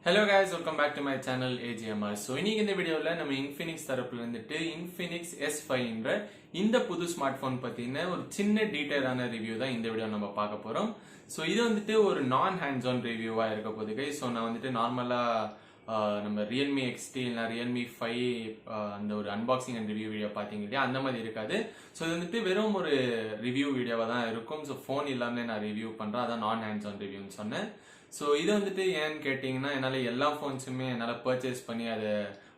Hello guys, welcome back to my channel AGMR. So இன்னைக்கு இந்த வீடியோல நம்ம Infinix தரப்புல இருந்துட்டு Infinix S5 என்ற இந்த புது ஸ்மார்ட்போன் பத்தின ஒரு சின்ன டீடைலான ரிவ்யூ தான் இந்த வீடியோ நம்ம பார்க்க போறோம். So இது வந்துட்டு ஒரு நான் ஹேண்ட்ஸ் ஆன் ரிவ்யூவா இருக்க போகுது guys. So நான் வந்துட்டு நார்மலா நம்ம Realme XT இல்ல Realme 5 அந்த ஒரு அன்பாக்சிங் அண்ட் ரிவ்யூ வீடியோ பாத்தீங்க இல்லையா, அந்த மாதிரி இருக்காது. ஸோ இது வந்துட்டு வெறும் ஒரு ரிவ்யூ வீடியோவா தான் இருக்கும். ஸோ ஃபோன் இல்லாமலே நான் ரிவ்யூ பண்றேன், அதான் நான் ஹேண்ட்ஸ் ஆன் ரிவ்யூன்னு சொன்னேன். ஸோ இது வந்துட்டு ஏன்னு கேட்டிங்கன்னா, என்னால் எல்லா ஃபோன்ஸுமே என்னால் பர்ச்சேஸ் பண்ணி அதை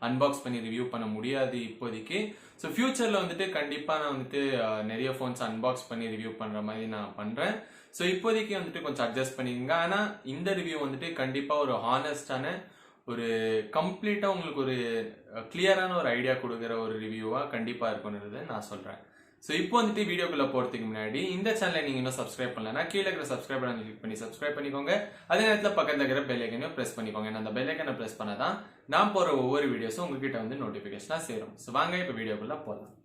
அன்பாக்ஸ் பண்ணி ரிவ்யூ பண்ண முடியாது இப்போதைக்கு. ஸோ ஃபியூச்சரில் வந்துட்டு கண்டிப்பாக நான் வந்துட்டு நிறைய ஃபோன்ஸ் அன்பாக்ஸ் பண்ணி ரிவ்யூ பண்ணுற மாதிரி நான் பண்ணுறேன். ஸோ இப்போதைக்கு வந்துட்டு கொஞ்சம் அட்ஜஸ்ட் பண்ணிக்கோங்க. ஆனால் இந்த ரிவ்யூ வந்துட்டு கண்டிப்பாக ஒரு ஹானஸ்டான ஒரு கம்ப்ளீட்டாக உங்களுக்கு ஒரு கிளியரான ஒரு ஐடியா கொடுக்குற ஒரு ரிவ்யூவாக கண்டிப்பாக இருக்கும்ன்றது நான் சொல்கிறேன். ஸோ இப்போ வந்துட்டு வீடியோக்குள்ள போகிறதுக்கு முன்னாடி இந்த சேனலை நீங்கள் இன்னும் சப்ஸ்கிரைப் பண்ணலன்னா கீழே இருக்கிற சப்ஸ்கிரைப் பட்டன் கிளிக் பண்ணி சப்ஸ்கிரைப் பண்ணிக்கோங்க. அதே நேரத்தில் பக்கத்தில் இருக்கிற பெல் ஐக்கனையும் ப்ரெஸ் பண்ணிக்கோங்க. அந்த பெல் ஐக்கனை ப்ரெஸ் பண்ணாதான் நான் போகிற ஒவ்வொரு வீடியோஸும் உங்ககிட்ட வந்து நோட்டிஃபிகேஷனாக சேரும். ஸோ வாங்க இப்போ வீடியோக்குள்ள போகலாம்.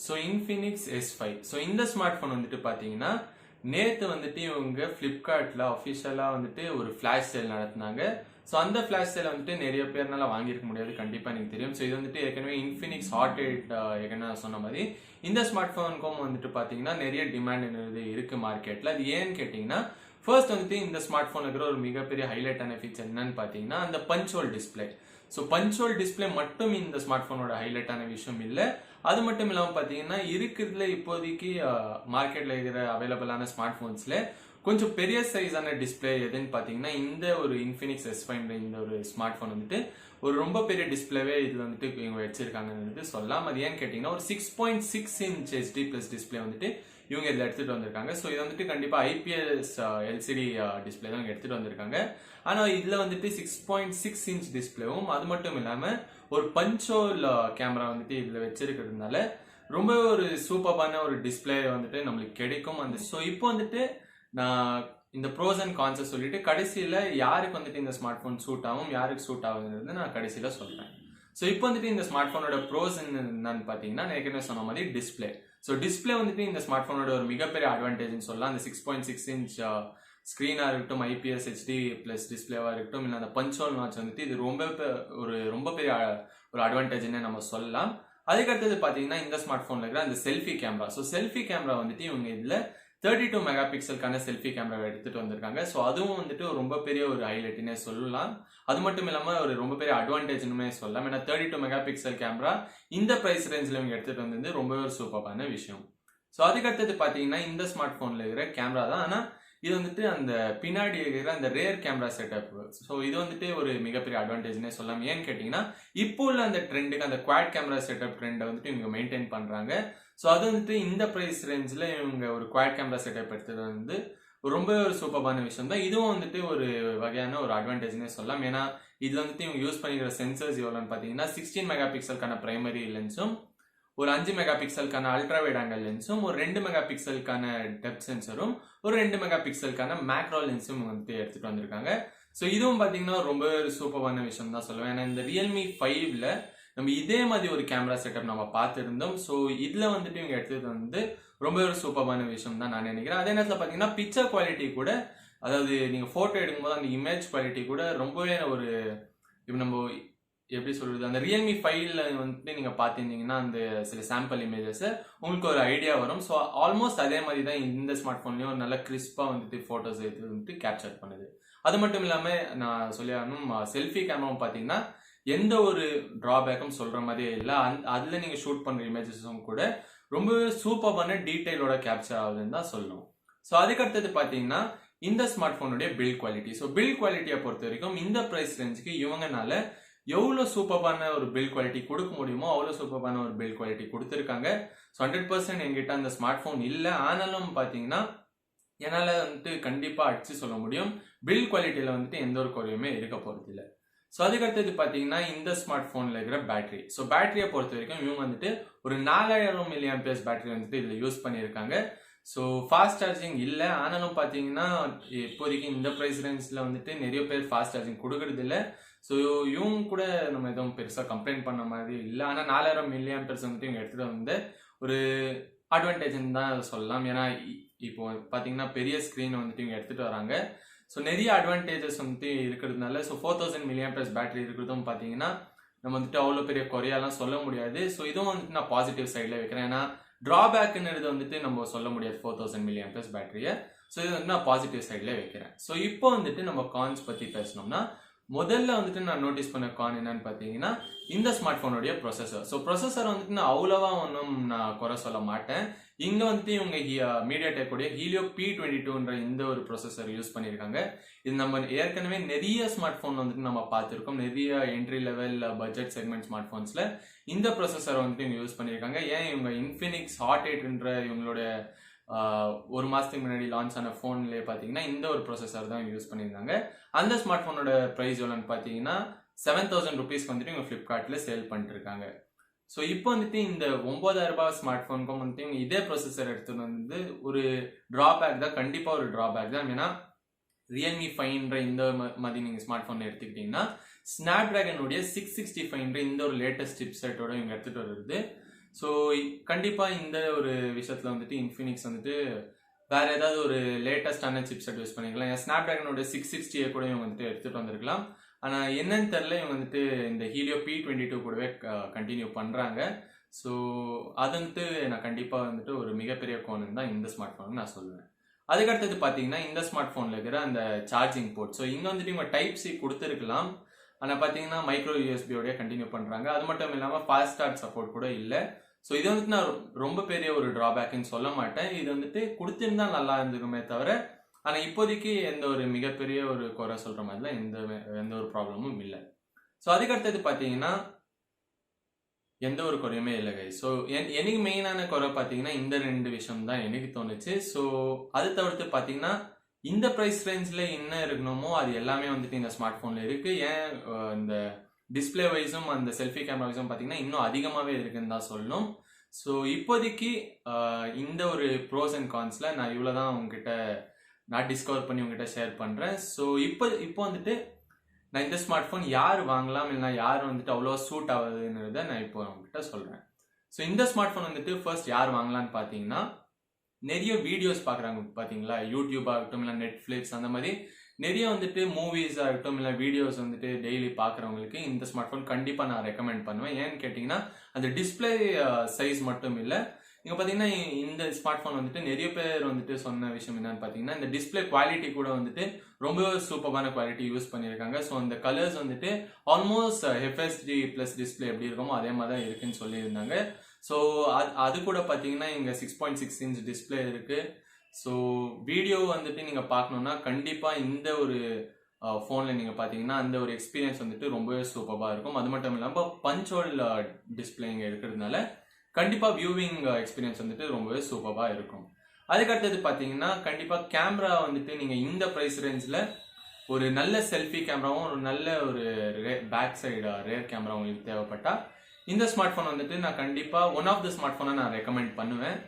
So Infinix S5. ஸோ இந்த ஸ்மார்ட் ஃபோன் வந்துட்டு பார்த்தீங்கன்னா நேற்று வந்துட்டு இவங்க ஃப்ளிப்கார்ட்டில் அஃபிஷியலாக வந்துட்டு ஒரு ஃப்ளாஷ் சேல் நடத்தினாங்க. ஸோ அந்த ஃப்ளாஷ் சேல் வந்துட்டு நிறைய பேர்னால வாங்கியிருக்க முடியாது, கண்டிப்பாக எனக்கு தெரியும். ஸோ இது வந்துட்டு ஏற்கனவே Infinix Hot 8 ஏற்கனவே சொன்ன மாதிரி இந்த ஸ்மார்ட் ஃபோனுக்கும் வந்துட்டு பார்த்தீங்கன்னா நிறைய டிமாண்ட் இருக்கு மார்க்கெட்டில். அது ஏன்னு கேட்டிங்கன்னா, ஃபர்ஸ்ட் வந்துட்டு இந்த ஸ்மார்ட் ஃபோன் இருக்கிற ஒரு மிகப்பெரிய ஹைலைட்டான ஃபீச்சர் என்னன்னு பார்த்தீங்கன்னா அந்த punch hole display. So punch hole display மட்டும் இந்த ஸ்மார்ட் ஃபோனோட ஹைலைட்டான விஷயம் இல்லை. அது மட்டும் இல்லாமல் பார்த்தீங்கன்னா இருக்கிறதுல இப்போதைக்கு மார்க்கெட்டில் இருக்கிற அவைலபிளான ஸ்மார்ட் ஃபோன்ஸில் கொஞ்சம் பெரிய சைஸான டிஸ்பிளே எதுன்னு பார்த்தீங்கன்னா இந்த ஒரு Infinix S5 இந்த ஒரு ஸ்மார்ட் ஃபோன் வந்துட்டு ஒரு ரொம்ப பெரிய டிஸ்பிளேவே இதில் வந்துட்டு இவங்க வச்சிருக்காங்கன்னு சொல்லலாம். அது ஏன்னு கேட்டிங்கன்னா ஒரு 6.6 inch HD plus டிஸ்பிளே வந்துட்டு இவங்க இதில் எடுத்துகிட்டு வந்திருக்காங்க. ஸோ இது வந்துட்டு கண்டிப்பாக IPS LCD டிஸ்பிளே தான் எடுத்துகிட்டு வந்திருக்காங்க. ஆனால் இதில் வந்துட்டு 6.6 inch டிஸ்பிளேவும் அது மட்டும் இல்லாமல் ஒரு பஞ்சோல் கேமரா வந்துட்டு இதில் வச்சிருக்கிறதுனால ரொம்ப ஒரு சூப்பரான ஒரு டிஸ்பிளே வந்துட்டு நம்மளுக்கு கிடைக்கும். அந்த ஸோ இப்போ வந்துட்டு நான் இந்த ப்ரோஸ் அண்ட் கான்ஸை சொல்லிட்டு கடைசியில் யாருக்கு வந்துட்டு இந்த ஸ்மார்ட் ஃபோன் சூட் ஆகும் யாருக்கு சூட் ஆகுதுன்றது நான் கடைசியில் சொல்கிறேன். ஸோ இப்போ வந்துட்டு இந்த ஸ்மார்ட் ஃபோனோட ப்ரோஸ் என்னன்னு பார்த்தீங்கன்னா, நான் ஏற்கனவே சொன்ன மாதிரி டிஸ்பிளே. ஸோ டிஸ்பிளே வந்துட்டு இந்த ஸ்மார்ட் ஃபோனோட ஒரு மிகப்பெரிய அட்வான்டேஜ்னு சொல்லலாம். அந்த 6.6 inch ஸ்க்ரீனாக இருக்கட்டும், IPS HD plus டிஸ்பிளேவாக இருக்கட்டும், இல்லை அந்த பஞ்ச்-ஹோல் நாட்ச் வந்துட்டு இது ரொம்ப பெரிய ஒரு அட்வான்டேஜ்னே நம்ம சொல்லலாம். அதுக்கடுத்தது பார்த்தீங்கன்னா இந்த ஸ்மார்ட் ஃபோனில் இருக்கிற அந்த selfie camera. So selfie camera வந்துட்டு இவங்க இதில் 32 மெகா பிக்சலுக்கான செல்ஃபி கேமரா எடுத்துட்டு வந்திருக்காங்க. ஸோ அதுவும் வந்துட்டு ரொம்ப பெரிய ஒரு ஹைலைட்னே சொல்லலாம். அது மட்டும் இல்லாமல் ஒரு ரொம்ப பெரிய அட்வான்டேஜ்னுமே சொல்லலாம். ஏன்னா 32 மெகா பிக்சல் கேமரா இந்த பிரைஸ் ரேஞ்சில் இவங்க எடுத்துட்டு வந்தது ரொம்பவே ஒரு சூப்பரான விஷயம். ஸோ அதுக்கடுத்தது பார்த்தீங்கன்னா இந்த ஸ்மார்ட் ஃபோனில் இருக்கிற கேமரா தான். ஆனால் இது வந்துட்டு அந்த பின்னாடி இருக்கிற அந்த ரேர் கேமரா செட்டப். ஸோ இது வந்துட்டு ஒரு மிகப்பெரிய அட்வான்டேஜ்னே சொல்லலாம். ஏன்னு கேட்டிங்கன்னா இப்போ உள்ள அந்த ட்ரெண்டுக்கு அந்த குவாட் கேமரா செட்டப் ட்ரெண்டை வந்துட்டு இவங்க மெயின்டைன் பண்ணுறாங்க. ஸோ அது வந்துட்டு இந்த ப்ரைஸ் ரேஞ்சில் இவங்க ஒரு குவாட் கேமரா செட்டப் எடுத்தது வந்து ரொம்ப ஒரு சூப்பரான விஷயம் தான். இதுவும் வந்துட்டு ஒரு வகையான ஒரு அட்வான்டேஜ்னே சொல்லலாம். ஏன்னா இதில் வந்துட்டு இவங்க யூஸ் பண்ணிக்கிற சென்சர்ஸ் எவ்வளோன்னு பார்த்தீங்கன்னா 16 மெகா பிக்சலுக்கான பிரைமரி லென்ஸும், ஒரு 5 மெகா பிக்சலுக்கான அல்ட்ரா வைட் ஆங்கிள் லென்ஸும், ஒரு 2 மெகா பிக்சலுக்கான டெப்த் சென்சரும், ஒரு 2 மெகா பிக்சலுக்கான மேக்ரோ லென்ஸும் வந்துட்டு எடுத்துட்டு வந்திருக்காங்க. ஸோ இதுவும் பார்த்தீங்கன்னா ரொம்ப ஒரு சூப்பரான விஷயம் தான் சொல்லுவேன். ஏன்னா இந்த Realme 5ல நம்ம இதே மாதிரி ஒரு கேமரா செட்டப் நம்ம பார்த்துருந்தோம். ஸோ இதில் வந்துட்டு இவங்க எடுத்தது வந்து ரொம்ப ஒரு சூப்பரான விஷயம் தான் நான் நினைக்கிறேன். அதே நேரத்தில் பார்த்தீங்கன்னா பிக்சர் குவாலிட்டி கூட, அதாவது நீங்கள் ஃபோட்டோ எடுக்கும்போது அந்த இமேஜ் குவாலிட்டி கூட ரொம்பவே ஒரு இப்போ நம்ம எப்படி சொல்றது, அந்த Realme 5ல வந்துட்டு நீங்க பாத்தீங்கன்னா அந்த சில சாம்பிள் இமேஜஸ் உங்களுக்கு ஒரு ஐடியா வரும். ஸோ ஆல்மோஸ்ட் அதே மாதிரி தான் இந்த ஸ்மார்ட் போன்லயும் ஒரு நல்ல கிறிஸ்பா வந்துட்டு போட்டோஸ் எடுத்து வந்துட்டு கேப்சர் பண்ணுது. அது மட்டும் இல்லாம நான் சொல்லியாகணும், செல்ஃபி கேமராவும் பாத்தீங்கன்னா எந்த ஒரு டிராபேக்கும் சொல்ற மாதிரியே இல்லை. அதுல நீங்க ஷூட் பண்ற இமேஜஸும் கூட ரொம்ப சூப்பரான டீடைலோட கேப்சர் ஆகுதுன்னு தான் சொல்லணும். ஸோ அதுக்கடுத்தது பாத்தீங்கன்னா இந்த ஸ்மார்ட் போனுடைய பில்ட் குவாலிட்டி. ஸோ பில்ட் குவாலிட்டியை பொறுத்த வரைக்கும் இந்த பிரைஸ் ரேஞ்சுக்கு இவங்கனால எவ்வளோ சூப்பரான ஒரு பில்ட் குவாலிட்டி கொடுக்க முடியுமோ அவ்வளோ சூப்பரான ஒரு பில்ட் குவாலிட்டி கொடுத்துருக்காங்க. ஸோ 100% என்கிட்ட அந்த ஸ்மார்ட் ஃபோன் இல்லை. ஆனாலும் பார்த்தீங்கன்னா என்னால் வந்துட்டு கண்டிப்பாக அடிச்சு சொல்ல முடியும், பில்ட் குவாலிட்டியில் வந்துட்டு எந்த ஒரு குறையுமே இருக்க போகிறது இல்லை. ஸோ அதுக்கடுத்தது பார்த்தீங்கன்னா இந்த ஸ்மார்ட் ஃபோனில் இருக்கிற பேட்டரி. ஸோ பேட்டரியை பொறுத்த வரைக்கும் இவங்க வந்துட்டு ஒரு 4000 mAh பேட்டரி வந்துட்டு இதில் யூஸ் பண்ணியிருக்காங்க. ஸோ ஃபாஸ்ட் சார்ஜிங் இல்லை. ஆனாலும் பார்த்தீங்கன்னா இப்போதைக்கு இந்த ப்ரைஸ் ரேஞ்சில் வந்துட்டு நிறைய பேர் ஃபாஸ்ட் சார்ஜிங் கொடுக்கறது இல்லை. ஸோ இவங்க கூட நம்ம எதுவும் பெருசாக கம்ப்ளைண்ட் பண்ண மாதிரி இல்லை. ஆனால் 4000 mAh வந்துட்டு இவங்க எடுத்துகிட்டு வந்து ஒரு அட்வான்டேஜ்னு தான் சொல்லலாம். ஏன்னா இப்போ பார்த்தீங்கன்னா பெரிய ஸ்க்ரீன் வந்துட்டு இவங்க எடுத்துகிட்டு வராங்க. ஸோ நிறைய அட்வான்டேஜஸ் வந்துட்டு இருக்கிறதுனால ஸோ 4000 mAh பேட்டரி இருக்கிறதும் பார்த்தீங்கன்னா நம்ம வந்துட்டு அவ்வளோ பெரிய குறையெல்லாம் சொல்ல முடியாது. ஸோ இதுவும் வந்துட்டு நான் பாசிட்டிவ் சைடில் வைக்கிறேன். ஏன்னா ட்ராபேக்குன்றது வந்துட்டு நம்ம சொல்ல முடியாது 4000 mAh பேட்டரியை. ஸோ இது வந்து நான் பாசிட்டிவ் சைடில் வைக்கிறேன். ஸோ இப்போ வந்துட்டு நம்ம கான்ஸ் பற்றி பேசணும்னா முதல்ல வந்துட்டு நான் நோட்டீஸ் பண்ண கான் என்னன்னு பார்த்தீங்கன்னா இந்த ஸ்மார்ட் ஃபோனுடைய ப்ரொசஸர். ஸோ ப்ரொசஸர் வந்துட்டு நான் அவ்வளோவா ஒன்றும் நான் குறை சொல்ல மாட்டேன். இங்கே வந்துட்டு இவங்க மீடியாடெக் உடைய ஹீலியோ P22ன்ற இந்த ஒரு ப்ரொசஸர் யூஸ் பண்ணியிருக்காங்க. இது நம்ம ஏற்கனவே நிறைய ஸ்மார்ட் ஃபோன் வந்துட்டு நம்ம பார்த்துருக்கோம். நிறைய entry level budget segment smart ஃபோன்ஸில் இந்த ப்ரொசஸர் வந்துட்டு இவங்க யூஸ் பண்ணியிருக்காங்க. ஏன் இவங்க இன்ஃபினிக்ஸ் Hot 8ன்ற இவங்களோட ஒரு மாதத்துக்கு முன்னாடி லான்ச் ஆன ஃபோன்லேயே பார்த்தீங்கன்னா இந்த ஒரு ப்ரொசஸர் தான் யூஸ் பண்ணியிருந்தாங்க. அந்த ஸ்மார்ட் ஃபோனோட ப்ரைஸ் எவ்வளோன்னு பார்த்தீங்கன்னா 7000 rupees வந்துட்டு இவங்க ஃப்ளிப்கார்ட்டில் சேல் பண்ணிட்டு இருக்காங்க. ஸோ இப்போ வந்துட்டு இந்த 9000 ரூபாய் ஸ்மார்ட் ஃபோனுக்கும் வந்துட்டு இவங்க இதே ப்ரொசஸர் எடுத்துகிட்டு வந்து ஒரு ட்ராபேக் தான், கண்டிப்பாக ஒரு ட்ராபேக் தான். ஏன்னா ரியல்மி 5ன்ற இந்த மாதிரி நீங்கள் ஸ்மார்ட் ஃபோன் எடுத்துக்கிட்டிங்கன்னா ஸ்னாப்டிராகனுடைய 665ன்ற இந்த ஒரு லேட்டஸ்ட் சிப்செட்டோட இவங்க எடுத்துகிட்டு வருது. ஸோ கண்டிப்பாக இந்த ஒரு விஷயத்தில் வந்துட்டு இன்ஃபினிக்ஸ் வந்துட்டு வேற ஏதாவது ஒரு லேட்டஸ்டான சிப்செட் யூஸ் பண்ணிக்கலாம். ஏன் ஸ்னாப்டிராகனோட 660 கூட இவங்க வந்துட்டு எடுத்துகிட்டு வந்திருக்கலாம். ஆனால் என்னன்னு தெரில, இவங்க வந்துட்டு இந்த ஹீலியோ P22 கூடவே கண்டினியூ பண்ணுறாங்க. ஸோ அது வந்துட்டு நான் கண்டிப்பாக வந்துட்டு ஒரு மிகப்பெரிய கோணம் தான் இந்த ஸ்மார்ட் ஃபோன் நான் சொல்லுவேன். அதுக்கடுத்தது பார்த்தீங்கன்னா இந்த ஸ்மார்ட் ஃபோனில் இருக்கிற அந்த சார்ஜிங் போர்ட். ஸோ இங்கே வந்துட்டு இவங்க டைப் சி கொடுத்துருக்கலாம். ஆனால் பார்த்தீங்கன்னா மைக்ரோ யூஎஸ்பியோடய கண்டினியூ பண்ணுறாங்க. அது மட்டும் இல்லாமல் ஃபாஸ்ட் ஸ்டார்ட் சப்போர்ட் கூட இல்லை. ஸோ இது வந்துட்டு நான் ரொம்ப பெரிய ஒரு ட்ராபேக்குன்னு சொல்ல மாட்டேன். இது வந்துட்டு கொடுத்துருந்தா நல்லா இருந்துக்குமே தவிர, ஆனால் இப்போதைக்கு எந்த ஒரு மிகப்பெரிய ஒரு குறை சொல்கிற மாதிரிலாம் எந்த ஒரு ப்ராப்ளமும் இல்லை. ஸோ அதுக்கடுத்தது பார்த்தீங்கன்னா எந்த ஒரு குறையுமே இல்லை கை. ஸோ எனக்கு மெயினான குறை பார்த்தீங்கன்னா இந்த 2 விஷயம் தான் எனக்கு தோணுச்சு. ஸோ அது தவிர்த்து பார்த்தீங்கன்னா இந்த ப்ரைஸ் ரேஞ்சில் என்ன இருக்கணுமோ அது எல்லாமே வந்துட்டு இந்த ஸ்மார்ட் ஃபோனில் இருக்குது. ஏன் இந்த டிஸ்பிளே வைஸும் அந்த செல்ஃபி கேமரா வைஸும் பார்த்தீங்கன்னா இன்னும் அதிகமாகவே இருக்குன்னு தான் சொல்லணும். ஸோ இப்போதைக்கு இந்த ஒரு ப்ரோஸ் அண்ட் கான்ஸில் நான் இவ்வளோ தான் உங்ககிட்ட நான் டிஸ்கவர் பண்ணி உங்ககிட்ட ஷேர் பண்ணுறேன். ஸோ இப்போ வந்துட்டு நான் இந்த ஸ்மார்ட் ஃபோன் யார் வாங்கலாம், இல்லைனா யார் வந்துட்டு அவ்வளோ சூட் ஆகுதுன்றதை நான் இப்போ உங்ககிட்ட சொல்கிறேன். ஸோ இந்த ஸ்மார்ட் ஃபோன் வந்துட்டு ஃபர்ஸ்ட் யார் வாங்கலான்னு பார்த்தீங்கன்னா நிறைய வீடியோஸ் பார்க்குறாங்க பார்த்தீங்களா, யூடியூப் ஆகட்டும் இல்லை நெட்ஃப்ளிக்ஸ் அந்த மாதிரி நிறைய வந்துட்டு மூவிஸ் ஆகட்டும் இல்லை வீடியோஸ் வந்துட்டு டெய்லி பார்க்குறவங்களுக்கு இந்த ஸ்மார்ட் ஃபோன் கண்டிப்பாக நான் ரெக்கமெண்ட் பண்ணுவேன். ஏன்னு கேட்டிங்கன்னா அந்த டிஸ்பிளே சைஸ் மட்டும் இல்லை, இங்கே பார்த்தீங்கன்னா இந்த ஸ்மார்ட் ஃபோன் வந்துட்டு நிறைய பேர் வந்துட்டு சொன்ன விஷயம் என்னன்னு பார்த்தீங்கன்னா இந்த டிஸ்பிளே குவாலிட்டி கூட வந்துட்டு ரொம்ப சூப்பரான குவாலிட்டி யூஸ் பண்ணியிருக்காங்க. ஸோ அந்த கலர்ஸ் வந்துட்டு ஆல்மோஸ்ட் FHD ப்ளஸ் டிஸ்பிளே எப்படி இருக்குமோ அதே மாதிரி தான் இருக்குன்னு சொல்லியிருந்தாங்க. ஸோ அது கூட பார்த்தீங்கன்னா இங்கே 6.6 inch டிஸ்பிளே இருக்குது. ஸோ வீடியோ வந்துட்டு நீங்கள் பார்க்கணுன்னா கண்டிப்பாக இந்த ஒரு ஃபோனில் நீங்கள் பார்த்தீங்கன்னா அந்த ஒரு எக்ஸ்பீரியன்ஸ் வந்துட்டு ரொம்பவே சூப்பராக இருக்கும். அது மட்டும் இல்லாமல் பஞ்ச் ஹோல் டிஸ்பிளே இங்கே இருக்கிறதுனால கண்டிப்பாக வியூவிங் எக்ஸ்பீரியன்ஸ் வந்துட்டு ரொம்பவே சூப்பராக இருக்கும். அதுக்கடுத்தது பார்த்தீங்கன்னா கண்டிப்பாக கேமரா வந்துட்டு நீங்கள் இந்த ப்ரைஸ் ரேஞ்சில் ஒரு நல்ல செல்ஃபி கேமராவும் ஒரு நல்ல ஒரு பேக் சைடு ரேர் கேமரா உங்களுக்கு தேவைப்பட்டால் இந்த ஸ்மார்ட் ஃபோன் வந்துட்டு நான் கண்டிப்பாக ஒன் ஆஃப் த ஸ்மார்ட் ஃபோனை நான் ரெக்கமெண்ட் பண்ணுவேன்.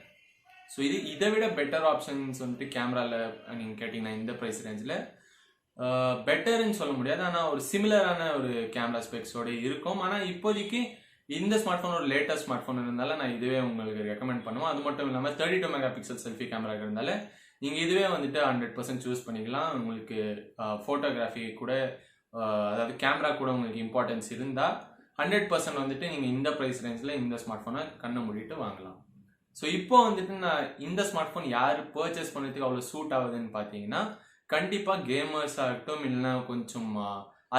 ஸோ இதை விட பெட்டர் ஆப்ஷன்ஸ் வந்துட்டு கேமராவில் நீங்கள் கேட்டிங்கன்னா இந்த ப்ரைஸ் ரேஞ்சில் பெட்டர்ன்னு சொல்ல முடியாது, ஆனால் ஒரு சிமிலரான ஒரு கேமரா ஸ்பெக்ஸோடு இருக்கும். ஆனால் இப்போதைக்கு இந்த ஸ்மார்ட் ஃபோன் ஒரு லேட்டஸ்ட் ஸ்மார்ட் ஃபோன் இருந்தால நான் இதுவே உங்களுக்கு ரெக்கமெண்ட் பண்ணுவேன். அது மட்டும் இல்லாமல் 32 MP செல்ஃபி கேமரா இருந்தால நீங்கள் இதுவே வந்துட்டு 100% சூஸ் பண்ணிக்கலாம். உங்களுக்கு ஃபோட்டோகிராஃபி கூட அதாவது கேமரா கூட உங்களுக்கு இம்பார்ட்டன்ஸ் இருந்தால் 100% வந்துட்டு நீங்கள் இந்த ப்ரைஸ் ரேஞ்சில் இந்த ஸ்மார்ட் ஃபோனை கண்ணை மூடிட்டு வாங்கலாம். ஸோ இப்போ வந்துட்டு நான் இந்த ஸ்மார்ட் ஃபோன் யார் பர்ச்சேஸ் பண்ணுறதுக்கு அவ்வளோ சூட் ஆகுதுன்னு பார்த்தீங்கன்னா கண்டிப்பாக கேமர்ஸ் ஆகட்டும் இல்லைன்னா கொஞ்சம்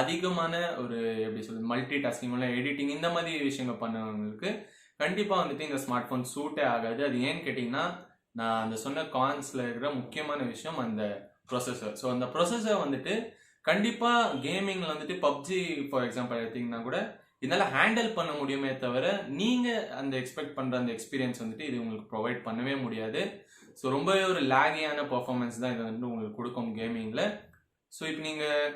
அதிகமான ஒரு எப்படி சொல்றது மல்டி டாஸ்கிங் இல்லை எடிட்டிங் இந்த மாதிரி விஷயங்கள் பண்ணவங்களுக்கு கண்டிப்பாக வந்துட்டு இந்த ஸ்மார்ட் ஃபோன் சூட்டே ஆகாது. அது ஏன்னு கேட்டிங்கன்னா நான் அந்த சொன்ன கான்ஸில் இருக்கிற முக்கியமான விஷயம் அந்த ப்ரொசஸர். ஸோ அந்த ப்ரொசஸர் வந்துட்டு கண்டிப்பாக கேமிங்கில் வந்துட்டு பப்ஜி ஃபார் எக்ஸாம்பிள் எடுத்திங்கன்னா கூட இதனால ஹேண்டில் பண்ண முடியுமே தவிர நீங்கள் அந்த எக்ஸ்பெக்ட் பண்ணுற அந்த எக்ஸ்பீரியன்ஸ் வந்துட்டு இது உங்களுக்கு ப்ரொவைட் பண்ணவே முடியாது. ஸோ ரொம்பவே ஒரு லேகியான பர்ஃபார்மன்ஸ் தான் இது வந்துட்டு உங்களுக்கு கொடுக்கும் கேமிங்கில். ஸோ இப்போ நீங்கள்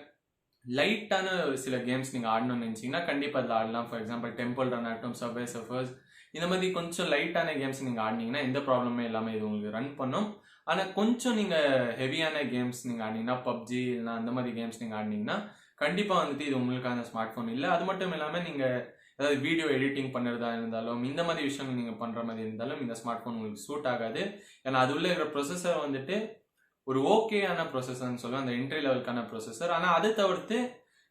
லைட்டான சில கேம்ஸ் நீங்கள் ஆடணும்னு நினச்சிங்கன்னா கண்டிப்பாக அதில் ஆடலாம். ஃபார் எக்ஸாம்பிள் டெம்பிள் ரன் ஆகட்டும், சப்வே சர்ஃபர்ஸ் இந்த மாதிரி கொஞ்சம் லைட்டான கேம்ஸ் நீங்கள் ஆடினீங்கன்னா எந்த ப்ராப்ளமே இல்லாமல் இது உங்களுக்கு ரன் பண்ணும். ஆனால் கொஞ்சம் நீங்கள் ஹெவியான கேம்ஸ் நீங்கள் ஆடினீங்கன்னா பப்ஜி இல்லைனா அந்த மாதிரி கேம்ஸ் நீங்கள் ஆடினீங்கன்னா கண்டிப்பா வந்துட்டு இது உங்களுக்கான ஸ்மார்ட் போன் இல்ல. அது மட்டும் இல்லாம நீங்க ஏதாவது வீடியோ எடிட்டிங் பண்றதா இருந்தாலும், இந்த மாதிரி விஷயங்கள் நீங்க பண்ற மாதிரி இருந்தாலும் இந்த ஸ்மார்ட் போன் உங்களுக்கு சூட் ஆகாது. ஏன்னா அது உள்ள இருக்கிற ப்ரொசஸர் வந்துட்டு ஒரு ஓகேயான ப்ரொசஸர்னு சொல்லுவேன், அந்த என்ட்ரி லெவலுக்கான ப்ரொசஸர். ஆனா அதை தவிர்த்து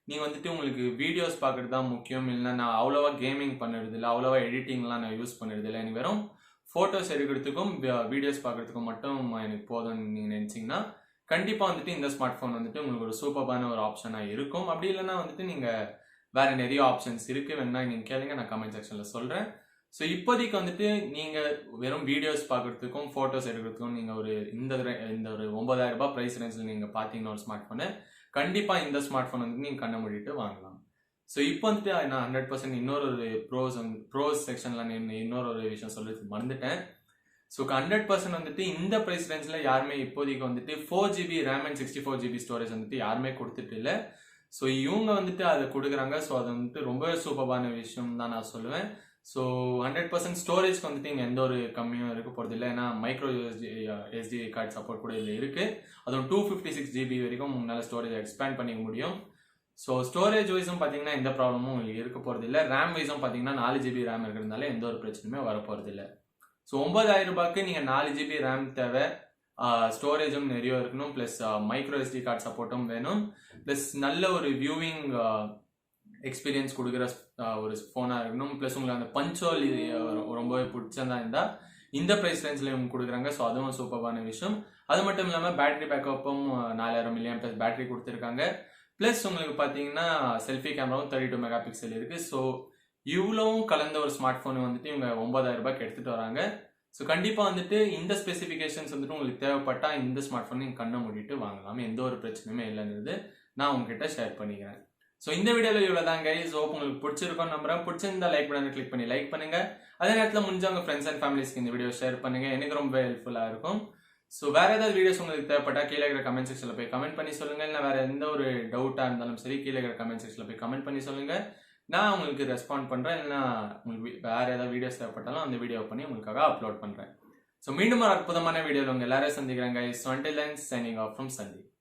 நீங்க வந்துட்டு உங்களுக்கு வீடியோஸ் பார்க்கறது தான் முக்கியம், இல்லைன்னா நான் அவ்வளோவா கேமிங் பண்ணுறது இல்லை, அவ்வளோவா எடிட்டிங்லாம் நான் யூஸ் பண்ணுறது இல்லை, எனக்கு வெறும் ஃபோட்டோஸ் எடுக்கிறதுக்கும் வீடியோஸ் பார்க்கறதுக்கும் மட்டும் எனக்கு போதும்னு நீங்கள் நினச்சிங்கன்னா கண்டிப்பாக வந்துட்டு இந்த ஸ்மார்ட் ஃபோன் வந்துட்டு உங்களுக்கு ஒரு சூப்பரான ஒரு ஆப்ஷனாக இருக்கும். அப்படி இல்லைன்னா வந்துட்டு நீங்கள் வேற நிறைய ஆப்ஷன்ஸ் இருக்கு, வேணா நீங்கள் கேளுங்க, நான் கமெண்ட் செக்ஷனில் சொல்கிறேன். ஸோ இப்போதைக்கு வந்துட்டு நீங்கள் வெறும் வீடியோஸ் பார்க்கறதுக்கும் ஃபோட்டோஸ் எடுக்கிறதுக்கும் நீங்கள் ஒரு இந்த ஒரு 9000 ரூபாய் ப்ரைஸ் ரேஞ்சில் நீங்கள் பார்த்தீங்கன்னா ஒரு ஸ்மார்ட் ஃபோனு கண்டிப்பாக இந்த ஸ்மார்ட் ஃபோன் வந்து நீங்கள் கண்ணை மூடிட்டு வாங்கலாம். ஸோ இப்போ வந்துட்டு நான் 100% இன்னொரு ஒரு ப்ரோஸ் செக்ஷனில் இன்னொரு ஒரு விஷயம் சொல்லிட்டு மறந்துட்டேன். ஸோ 100% வந்துட்டு இந்த ப்ரைஸ் ரேஞ்சில் யாருமே இப்போதைக்கு வந்துட்டு 4GB RAM and 64GB storage வந்துட்டு யாருமே கொடுத்துட்டு இல்லை. ஸோ இவங்க வந்துட்டு அதை கொடுக்குறாங்க. ஸோ அது வந்துட்டு ரொம்ப சூப்பரான விஷயம் தான் நான் சொல்லுவேன். ஸோ 100% ஸ்டோரேஜ்க்கு வந்துட்டு இங்கே எந்த ஒரு கம்மியும் இருக்க போகிறது இல்லை. ஏன்னா மைக்ரோ எஸ்டி கார்டு சப்போர்ட் கூட இதில் இருக்குது. அதுவும் 256GB வரைக்கும் உங்களால் ஸ்டோரேஜ் எக்ஸ்பேண்ட் பண்ணிக்க முடியும். ஸோ ஸ்டோரேஜ் வைஸும் பார்த்தீங்கன்னா எந்த ப்ராப்ளமும் இருக்க போகிறது இல்லை. ரேம் வைஸும் பார்த்தீங்கன்னா 4GB ரேம் இருக்கிறதுனால எந்த ஒரு பிரச்சனையுமே வரப்போகிறது இல்லை. ஸோ 9000 ரூபாய்க்கு நீங்கள் 4GB ரேம் தேவை, ஸ்டோரேஜும் நிறைய இருக்கணும், ப்ளஸ் மைக்ரோ எஸ்டி கார்டு சப்போர்ட்டும் வேணும், ப்ளஸ் நல்ல ஒரு வியூவிங் எக்ஸ்பீரியன்ஸ் கொடுக்குற ஒரு ஃபோனாக இருக்கணும், ப்ளஸ் உங்களுக்கு அந்த பஞ்சோல் ரொம்பவே பிடிச்சதா இருந்தால் இந்த ப்ரைஸ் ரேஞ்சில் இவங்க கொடுக்குறாங்க. ஸோ அதுவும் சூப்பரான விஷயம். அது மட்டும் இல்லாமல் பேட்டரி பேக்கப்பும் 4000 mAh பேட்டரி கொடுத்துருக்காங்க. ப்ளஸ் உங்களுக்கு பார்த்தீங்கன்னா செல்ஃபி கேமராவும் 32 மெகா பிக்சல் இருக்குது. ஸோ இவ்வளவும் கலந்த ஒரு ஸ்மார்ட் ஃபோன் வந்துட்டு இவங்க 9000 ரூபாய்க்கு எடுத்துகிட்டு வராங்க. ஸோ கண்டிப்பாக வந்துட்டு இந்த ஸ்பெசிஃபிகேஷன்ஸ் வந்துட்டு உங்களுக்கு தேவைப்பட்டால் இந்த ஸ்மார்ட் ஃபோன் நீங்கள் கண்ணை மூடிட்டு வாங்கலாம், எந்த ஒரு பிரச்சனையுமே இல்லைங்கிறது நான் உங்ககிட்ட ஷேர் பண்ணிக்கிறேன். ஸோ இந்த வீடியோவில் இவ்வளோ தான் கைஸ். ஹோப் உங்களுக்கு பிடிச்சிருக்கும் நம்புறேன். பிடிச்சிருந்தா லைக் பட்டனை கிளிக் பண்ணி லைக் பண்ணுங்க. அதே நேரத்தில் முடிஞ்சவங்க ஃப்ரெண்ட்ஸ் அண்ட் ஃபேமிலிஸ்க்கு இந்த வீடியோ ஷேர் பண்ணுங்க, எனக்கு ரொம்ப ஹெல்ப்ஃபுல்லாக இருக்கும். ஸோ வேற ஏதாவது வீடியோஸ் உங்களுக்கு தேவைப்பட்டால் கீழே இருக்கிற கமெண்ட் செக்ஷனில் போய் கமெண்ட் பண்ணி சொல்லுங்க. இல்லை வேற எந்த ஒரு டவுட்டாக இருந்தாலும் சரி கீழே இருக்கிற கமெண்ட் செக்ஷனில் போய் கமெண்ட் பண்ணி சொல்லுங்க, நான் உங்களுக்கு ரெஸ்பாண்ட் பண்ணுறேன். இல்லைனா உங்களுக்கு வேற ஏதாவது வீடியோஸ் தேவைப்பட்டாலும் அந்த வீடியோ பண்ணி உங்களுக்காக அப்லோட் பண்ணுறேன். ஸோ மீண்டும் ஒரு அற்புதமான வீடியோவில் உங்கள் எல்லாரையும் சந்திக்கிறேன் guys. So until then, signing off from Sandeep.